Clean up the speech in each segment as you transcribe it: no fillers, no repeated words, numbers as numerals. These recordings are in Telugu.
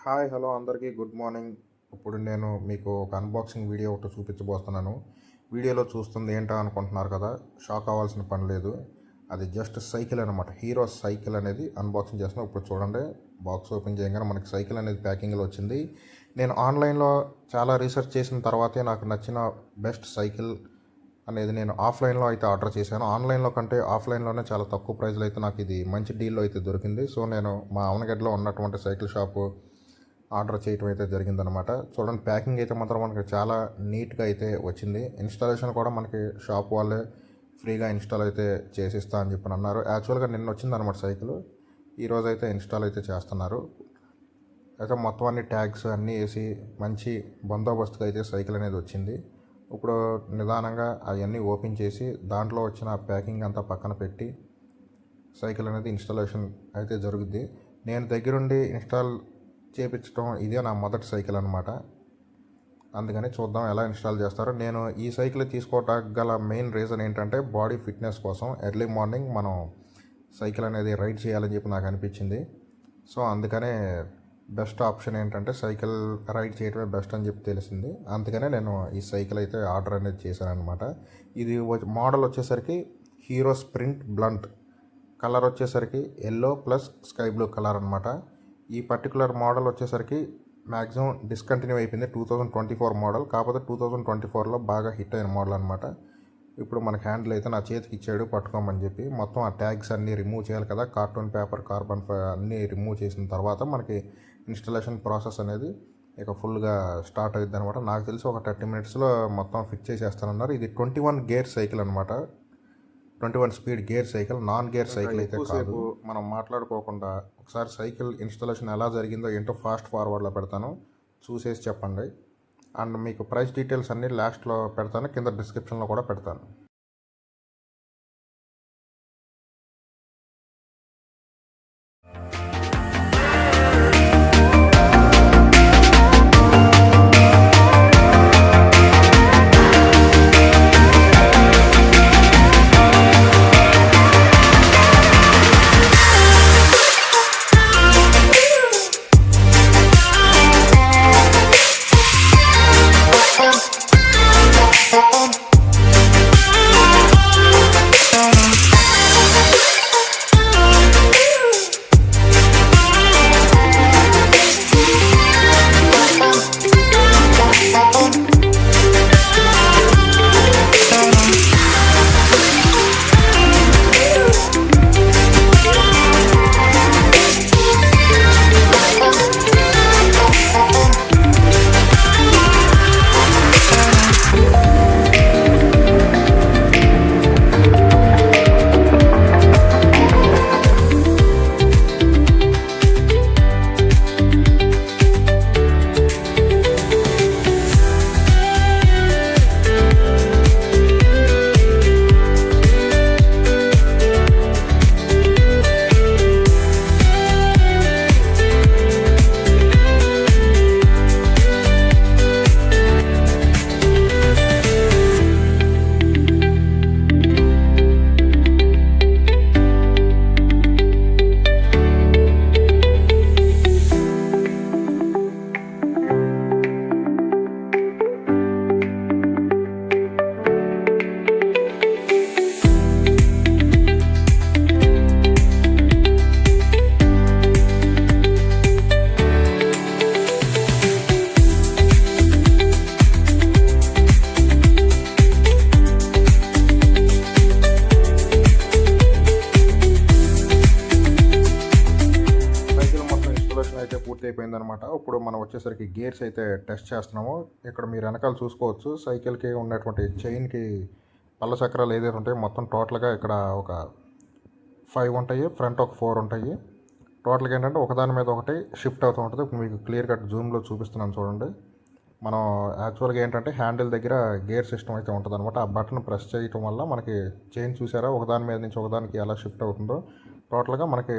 హాయ్ హలో అందరికీ గుడ్ మార్నింగ్. ఇప్పుడు నేను మీకు ఒక అన్బాక్సింగ్ వీడియో ఒకటి చూపించబోతున్నాను. వీడియోలో చూస్తుంది ఏంటో అనుకుంటున్నారు కదా, షాక్ అవ్వాల్సిన పని లేదు. అది జస్ట్ సైకిల్ అనమాట. హీరో సైకిల్ అనేది అన్బాక్సింగ్ చేస్తున్నాను. ఇప్పుడు చూడండి, బాక్స్ ఓపెన్ చేయగానే మనకి సైకిల్ అనేది ప్యాకింగ్లో వచ్చింది. నేను ఆన్లైన్లో చాలా రీసెర్చ్ చేసిన తర్వాతే నాకు నచ్చిన బెస్ట్ సైకిల్ అనేది నేను ఆఫ్లైన్లో అయితే ఆర్డర్ చేశాను. ఆన్లైన్లో కంటే ఆఫ్లైన్లోనే చాలా తక్కువ ప్రైస్లో అయితే నాకు ఇది మంచి డీల్లో అయితే దొరికింది. సో నేను మా అవనగడ్డలో ఉన్నటువంటి సైకిల్ షాపు ఆర్డర్ చేయటం అయితే జరిగిందనమాట. చూడండి, ప్యాకింగ్ అయితే మాత్రం మనకి చాలా నీట్గా అయితే వచ్చింది. ఇన్స్టాలేషన్ కూడా మనకి షాప్ వాళ్ళే ఫ్రీగా ఇన్స్టాల్ అయితే చేసిస్తా అని చెప్పి అన్నారు. యాక్చువల్గా నిన్న వచ్చిందనమాట సైకిల్, ఈరోజు అయితే ఇన్స్టాల్ అయితే చేస్తున్నారు. అయితే మొత్తం అన్ని ట్యాగ్స్ అన్నీ వేసి మంచి బందోబస్తుగా అయితే సైకిల్ అనేది వచ్చింది. ఇప్పుడు నిదానంగా అవన్నీ ఓపెన్ చేసి దాంట్లో వచ్చిన ప్యాకింగ్ అంతా పక్కన పెట్టి సైకిల్ అనేది ఇన్స్టాలేషన్ అయితే జరుగుద్ది. నేను దగ్గరుండి ఇన్స్టాల్ చేయించడం ఇదే నా మొదటి సైకిల్ అనమాట. అందుకని చూద్దాం ఎలా ఇన్స్టాల్ చేస్తారో. నేను ఈ సైకిల్ తీసుకోవటానికి గల మెయిన్ రీజన్ ఏంటంటే బాడీ ఫిట్నెస్ కోసం. ఎర్లీ మార్నింగ్ మనం సైకిల్ అనేది రైడ్ చేయాలని చెప్పి నాకు అనిపించింది. సో అందుకనే బెస్ట్ ఆప్షన్ ఏంటంటే సైకిల్ రైడ్ చేయడమే బెస్ట్ అని చెప్పి తెలిసింది. అందుకనే నేను ఈ సైకిల్ అయితే ఆర్డర్ అనేది చేశాను అనమాట. ఇది మోడల్ వచ్చేసరికి హీరో స్ప్రింట్ బ్లంట్, కలర్ వచ్చేసరికి yellow plus sky blue colour అనమాట. ఈ పర్టికులర్ మోడల్ వచ్చేసరికి మ్యాక్సిమం డిస్కంటిన్యూ అయిపోయింది. 2024 మోడల్, కాకపోతే 2024లో బాగా హిట్ అయిన మోడల్ అనమాట. ఇప్పుడు మనకి హ్యాండిల్ అయితే నా చేతికి ఇచ్చాడు పట్టుకోమని చెప్పి. మొత్తం ఆ ట్యాగ్స్ అన్నీ రిమూవ్ చేయాలి కదా, కార్టూన్ పేపర్, కార్బన్ అన్నీ రిమూవ్ చేసిన తర్వాత మనకి ఇన్స్టలేషన్ ప్రాసెస్ అనేది ఇక ఫుల్గా స్టార్ట్ అవుతుంది అనమాట. నాకు తెలిసి ఒక 30 మినిట్స్లో మొత్తం ఫిక్స్ చేసేస్తానన్నారు. ఇది 21 గేర్ సైకిల్ అనమాట. 21 speed gear cycle, non gear cycle అయితే కాదు. మనం మాట్లాడుకోకుండా ఒకసారి సైకిల్ ఇన్స్టాలేషన్ ఎలా జరిగిందో ఏంటో ఫాస్ట్ ఫార్వర్డ్లో పెడతాను, చూసేసి చెప్పండి. అండ్ మీకు ప్రైస్ డీటెయిల్స్ అన్నీ లాస్ట్లో పెడతాను, కింద డిస్క్రిప్షన్లో కూడా పెడతాను. అయితే పూర్తి అయిపోయిందనమాట. ఇప్పుడు మనం వచ్చేసరికి గేర్స్ అయితే టెస్ట్ చేస్తున్నాము. ఇక్కడ మీరు వెనకాల చూసుకోవచ్చు, సైకిల్కి ఉన్నటువంటి చైన్కి పళ్ళ చక్రాలు ఏదైతే ఉంటాయో మొత్తం టోటల్గా ఇక్కడ ఒక 5 ఉంటాయి, ఫ్రంట్ ఒక 4 ఉంటాయి. టోటల్గా ఏంటంటే ఒకదాని మీద ఒకటి షిఫ్ట్ అవుతూ ఉంటుంది. ఇప్పుడు మీకు క్లియర్ కట్ జూమ్లో చూపిస్తున్నాను చూడండి. మనం యాక్చువల్గా ఏంటంటే హ్యాండిల్ దగ్గర గేర్ సిస్టమ్ అయితే ఉంటుంది అనమాట. ఆ బటన్ ప్రెస్ చేయటం వల్ల మనకి చైన్ చూసారా ఒకదాని మీద నుంచి ఒకదానికి ఎలా షిఫ్ట్ అవుతుందో. టోటల్గా మనకి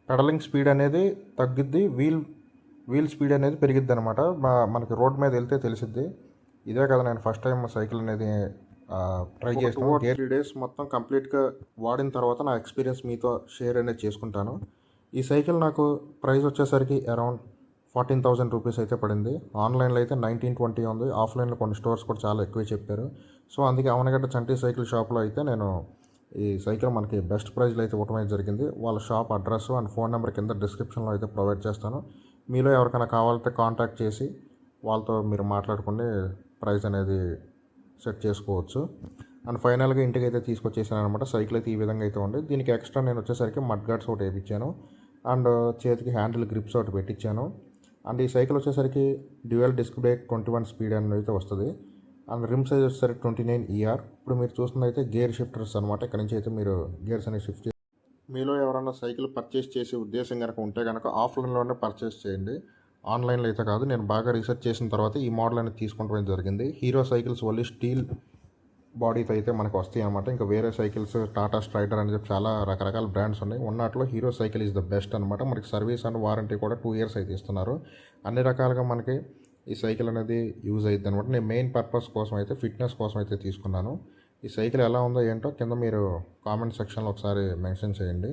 పెడలింగ్ స్పీడ్ అనేది తగ్గిద్ది, వీల్ స్పీడ్ అనేది పెరిగిద్ది అనమాట. మనకి రోడ్ మీద వెళ్తే తెలిసిద్ది. ఇదే కదా నేను ఫస్ట్ టైం సైకిల్ అనేది ట్రై చేసిన. 3 డేస్ మొత్తం కంప్లీట్గా వాడిన తర్వాత నా ఎక్స్పీరియన్స్ మీతో షేర్ అనేది చేసుకుంటాను. ఈ సైకిల్ నాకు ప్రైస్ వచ్చేసరికి అరౌండ్ రూపీస్ అయితే పడింది. ఆన్లైన్లో అయితే 1920 ఉంది. ఆఫ్లైన్లో కొన్ని స్టోర్స్ కూడా చాలా ఎక్కువే చెప్పారు. సో అందుకే అవనగడ్డ చంటి సైకిల్ షాప్లో అయితే నేను ఈ సైకిల్ మనకి బెస్ట్ ప్రైస్లో అయితే ఇవ్వడం అయితే జరిగింది. వాళ్ళ shop address and phone number కింద డిస్క్రిప్షన్లో అయితే ప్రొవైడ్ చేస్తాను. మీలో ఎవరికైనా కావాలంటే కాంటాక్ట్ చేసి వాళ్ళతో మీరు మాట్లాడుకుని ప్రైస్ అనేది సెట్ చేసుకోవచ్చు. అండ్ ఫైనల్గా ఇంటికి అయితే తీసుకొచ్చేసాను అనమాట. సైకిల్ అయితే ఈ విధంగా అయితే ఉంది. దీనికి ఎక్స్ట్రా నేను వచ్చేసరికి మడ్ గార్డ్స్ ఒకటి వేయించాను అండ్ చేతికి హ్యాండిల్ గ్రిప్స్ ఒకటి పెట్టించాను. అండ్ ఈ సైకిల్ వచ్చేసరికి డ్యూయల్ డిస్క్ బ్రేక్ 21 స్పీడ్ అనేది అయితే వస్తుంది. అండ్ రిమ్ సైజ్ వచ్చేసరికి 29 ER. ఇప్పుడు మీరు చూస్తుంది అయితే గేర్ షిఫ్టర్స్ అనమాట. ఇక్కడ నుంచి అయితే మీరు గేర్స్ అనేవి షిఫ్ట్ చేసి మీలో ఎవరైనా సైకిల్ పర్చేస్ చేసే ఉద్దేశం కనుక ఉంటే కనుక ఆఫ్లైన్లోనే పర్చేస్ చేయండి. ఆన్లైన్లో అయితే కాదు. నేను బాగా రీసెర్చ్ చేసిన తర్వాత ఈ మోడల్ అనేది తీసుకోవడం జరిగింది. హీరో సైకిల్స్ ఓన్లీ స్టీల్ బాడీతో అయితే మనకు వస్తాయి అనమాట. ఇంకా వేరే సైకిల్స్ టాటా స్ట్రైడర్ అని చెప్పి చాలా రకరకాల బ్రాండ్స్ ఉన్నాయి. ఉన్నట్లో Hero cycle is the best అనమాట. మనకి సర్వీస్ అండ్ వారంటీ కూడా 2 years అయితే ఇస్తున్నారు. అన్ని రకాలుగా మనకి ఈ సైకిల్ అనేది యూజ్ అవుతుంది అనమాట. నేను మెయిన్ పర్పస్ కోసం అయితే ఫిట్నెస్ కోసం అయితే తీసుకున్నాను. ఈ సైకిల్ ఎలా ఉందో ఏంటో కింద మీరు కామెంట్ సెక్షన్లో ఒకసారి మెన్షన్ చేయండి.